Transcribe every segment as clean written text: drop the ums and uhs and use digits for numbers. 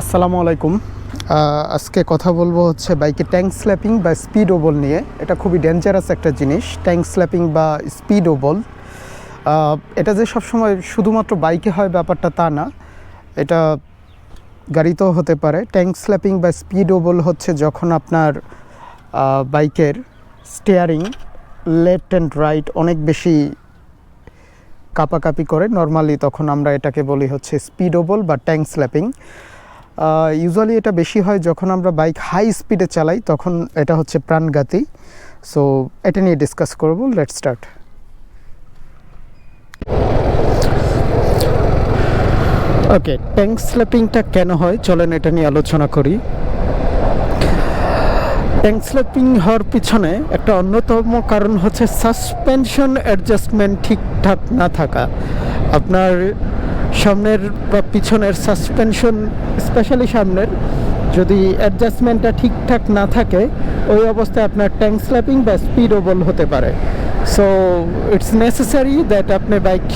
আসসালামু আলাইকুম। আজকে কথা বলবো হচ্ছে বাইকে ট্যাঙ্ক স্ল্যাপিং বা স্পিড ওবল নিয়ে। এটা খুবই ডেঞ্জারাস একটা জিনিস, ট্যাঙ্ক স্ল্যাপিং বা স্পিড ওবল। এটা যে সবসময় শুধুমাত্র বাইকে হয় ব্যাপারটা তা না, এটা গাড়িতেও হতে পারে। ট্যাঙ্ক স্ল্যাপিং বা স্পিড ওবল হচ্ছে যখন আপনার বাইকের স্টিয়ারিং লেফট অ্যান্ড রাইট অনেক বেশি কাঁপাকাঁপি করে, নর্মালি তখন আমরা এটাকে বলি হচ্ছে স্পিড ওবল বা ট্যাঙ্ক স্ল্যাপিং। ইউজুয়ালি এটা বেশি হয় যখন আমরা বাইক হাই স্পিডে চালাই, তখন এটা হচ্ছে প্রাণঘাতী। সো এটা নিয়ে ডিসকাস করব। Let's start. ওকে, ট্যাঙ্ক স্ল্যাপিংটা কেন হয় চলেন এটা নিয়ে আলোচনা করি। ট্যাঙ্ক স্ল্যাপিং হওয়ার পিছনে একটা অন্যতম কারণ হচ্ছে সাসপেনশন অ্যাডজাস্টমেন্ট ঠিকঠাক না থাকা। আপনার সামনের বা পিছনের সাসপেনশন, স্পেশালি সামনের, যদি অ্যাডজাস্টমেন্টটা ঠিকঠাক না থাকে, ওই অবস্থায় আপনার ট্যাঙ্ক স্ল্যাপিং বা স্পিড ওবল হতে পারে। সো ইটস নেসেসারি দ্যাট আপনি বাইক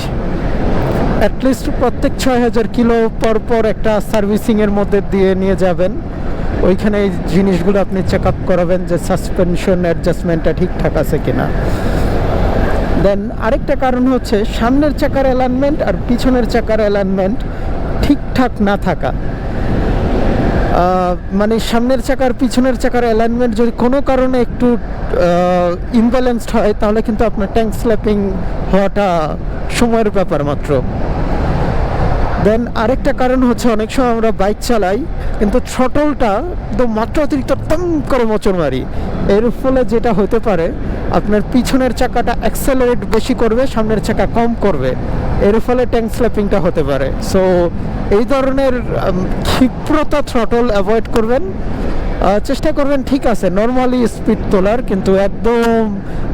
অ্যাটলিস্ট প্রত্যেক 6000 কিলো পর একটা সার্ভিসিংয়ের মধ্যে দিয়ে নিয়ে যাবেন। ওইখানে এই জিনিসগুলো আপনি চেক আপ করাবেন যে সাসপেনশন অ্যাডজাস্টমেন্টটা ঠিকঠাক আছে কিনা। দেন আরেকটা কারণ হচ্ছে সামনের চাকার অ্যালাইনমেন্ট আর পিছনের চাকার অ্যালাইনমেন্ট ঠিকঠাক না থাকা। মানে সামনের চাকার পিছনের চাকার অ্যালাইনমেন্ট যদি কোনো কারণে একটু ইমব্যালেন্সড হয়, তাহলে কিন্তু আপনার ট্যাঙ্ক স্ল্যাপিং হওয়াটা সময়ের ব্যাপার মাত্র। দেন আরেকটা কারণ হচ্ছে অনেক সময় আমরা বাইক চালাই কিন্তু থ্রটলটা একদম মাত্রা অতিরিক্ত টম করে মোচড় মারি। এর ফলে যেটা হতে পারে, আপনার পিছনের চাকাটা অ্যাক্সেলারেট বেশি করবে, সামনের চাকা কম করবে। এর ফলে ট্যাঙ্ক স্ল্যাপিংটা হতে পারে। সো এই ধরনের ক্ষিপ্রতা থ্রটল অ্যাভয়েড করবেন। চেষ্টা করবেন ঠিক আছে নর্মালি স্পিড তোলার, কিন্তু একদম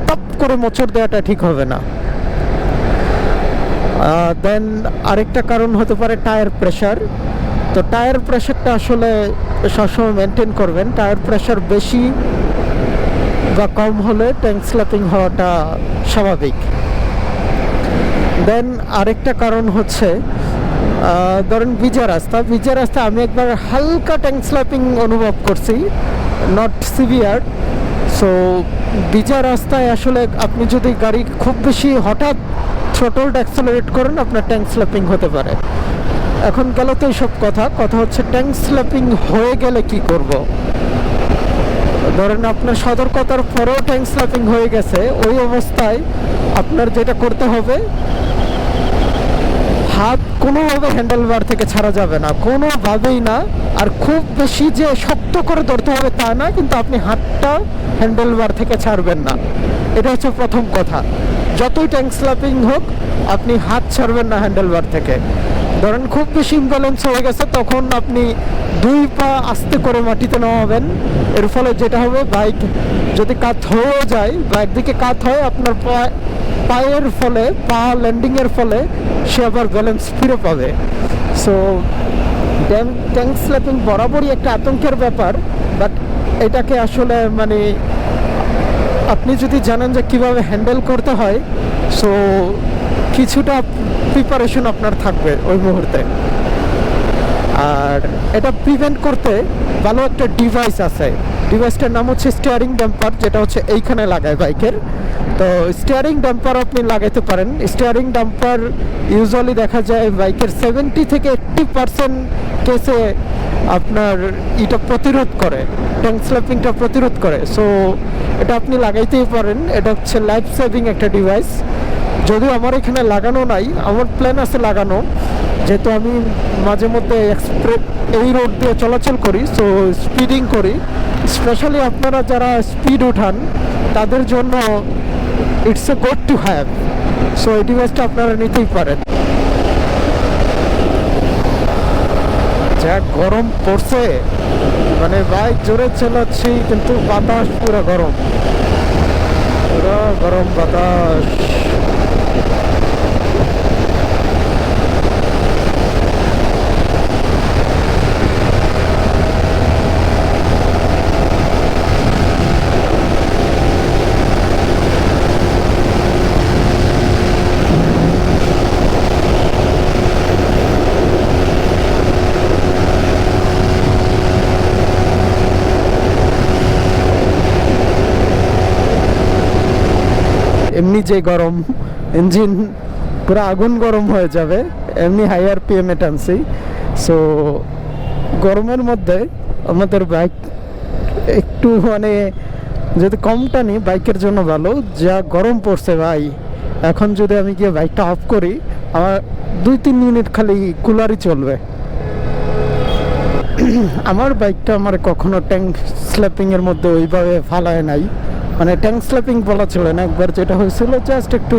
টপ করে মোচড় দেওয়াটা ঠিক হবে না। দেন আরেকটা কারণ হতে পারে টায়ার প্রেশার। তো টায়ার প্রেশারটা আসলে সবসময় মেনটেন করবেন। টায়ার প্রেশার বেশি বা কম হলে ট্যাঙ্ক স্ল্যাপিং হওয়াটা স্বাভাবিক। দেন আরেকটা কারণ হচ্ছে ধরেন ভিজা রাস্তা আমি একবার হালকা ট্যাঙ্ক স্ল্যাপিং অনুভব করছি, নট সিভিয়ার। সো ভিজা রাস্তায় আসলে আপনি যদি গাড়ি খুব বেশি হঠাৎ থ্রটলটা অ্যাক্সেলারেট করেন, আপনার ট্যাঙ্ক স্ল্যাপিং হতে পারে। এখন গেল তো এইসব কথা হচ্ছে ট্যাঙ্ক স্ল্যাপিং হয়ে গেলে কি করব। ধরেন আপনার সতর্কতার পরেও ট্যাঙ্ক স্ল্যাপিং হয়ে গেছে, ওই অবস্থায় আপনার যেটা করতে হবে, হাত কোনোভাবে হ্যান্ডেল বার থেকে ছাড়া যাবে না, কোনোভাবেই না। আর খুব বেশি যে শক্ত করে ধরতে হবে তা না, কিন্তু আপনি হাতটা হ্যান্ডেল বার থেকে ছাড়বেন না। এটা হচ্ছে প্রথম কথা। যতই ট্যাঙ্ক স্ল্যাপিং হোক, আপনি হাত ছাড়বেন না হ্যান্ডেল বার থেকে। ধরেন খুব বেশি ইমব্যালেন্স হয়ে গেছে, তখন আপনি 2 পা আস্তে করে মাটিতে নামাবেন। এর ফলে যেটা হবে, বাইক যদি কাত হয়েও যায় বা একদিকে কাত হয়, আপনার পায়ের ফলে, পা ল্যান্ডিংয়ের ফলে সে আবার ব্যালেন্স ফিরে পাবে। সো ট্যাঙ্ক স্ল্যাপিং বরাবরই একটা আতঙ্কের ব্যাপার, বাট এটাকে আসলে মানে আপনি যদি জানেন যে কীভাবে হ্যান্ডেল করতে হয়, সো কিছুটা প্রিপারেশন আপনার থাকবে ওই মুহূর্তে। আর এটা প্রিভেন্ট করতে ভালো একটা ডিভাইস আছে। ডিভাইসটার নাম হচ্ছে স্টিয়ারিং ড্যাম্পার, যেটা হচ্ছে এইখানে লাগায় বাইকের। তো স্টিয়ারিং ড্যাম্পার আপনি লাগাইতে পারেন। স্টিয়ারিং ড্যাম্পার ইউজুয়ালি দেখা যায় বাইকের 70 থেকে 80% কেসে আপনার এটা প্রতিরোধ করে, ট্যাঙ্ক স্ল্যাপিংটা প্রতিরোধ করে। সো এটা আপনি লাগাইতেই পারেন। এটা হচ্ছে লাইফ সেভিং একটা ডিভাইস। যদিও আমার এখানে লাগানো নাই, আমার প্ল্যান আছে লাগানো, যেহেতু আমি মাঝে মধ্যে এই রোড দিয়ে চলাচল করি, সো স্পিডিং করি। স্পেশালি আপনারা যারা স্পিড উঠান, তাদের জন্য it's a good to have. So এই ডিভাইসটা আপনারা নিতেই পারেন। যা গরম পড়ছে, মানে বাইক জোরে চালাচ্ছি কিন্তু বাতাস পুরো গরম, পুরো গরম বাতাস। এমনি যে গরম, ইঞ্জিন পুরো আগুন গরম হয়ে যাবে, এমনি হাই আরপিএমে টানছি। সো গরমের মধ্যে আমাদের বাইক একটু মানে যদি কম টানি বাইকের জন্য ভালো। যা গরম পড়ছে ভাই, এখন যদি আমি গিয়ে বাইকটা অফ করি আমার 2-3 মিনিট খালি কুলারই চলবে। আমার বাইকটা আমার কখনো ট্যাঙ্ক স্ল্যাপিংয়ের মধ্যে ওইভাবে ফালায় নাই, মানে ট্যাঙ্ক স্ল্যাপিং বলা চলে না। একবার যেটা হয়েছিল জাস্ট একটু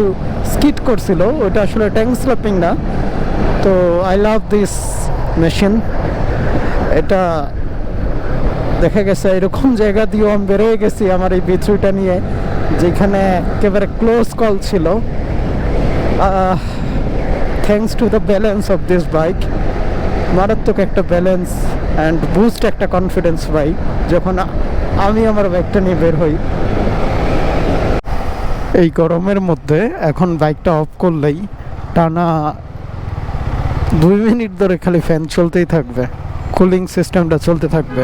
স্কিড করছিল, ওটা আসলে ট্যাঙ্ক স্ল্যাপিং না। তো আই লাভ দিস মেশিন। এটা দেখা গেছে এরকম জায়গা দিয়েও আমি বেরোয় গেছি আমার এই বিচুটা নিয়ে, যেখানে একেবারে ক্লোজ কল ছিল। Thanks to the balance of this bike, মারাত্মক একটা ব্যালেন্স অ্যান্ড বুস্ট একটা কনফিডেন্স পাই যখন আমি আমার বাইকটা নিয়ে বের হই। এই গরমের মধ্যে এখন বাইকটা অফ করলেই টানা 2 মিনিট ধরে খালি ফ্যান চলতেই থাকবে, কুলিং সিস্টেমটা চলতে থাকবে।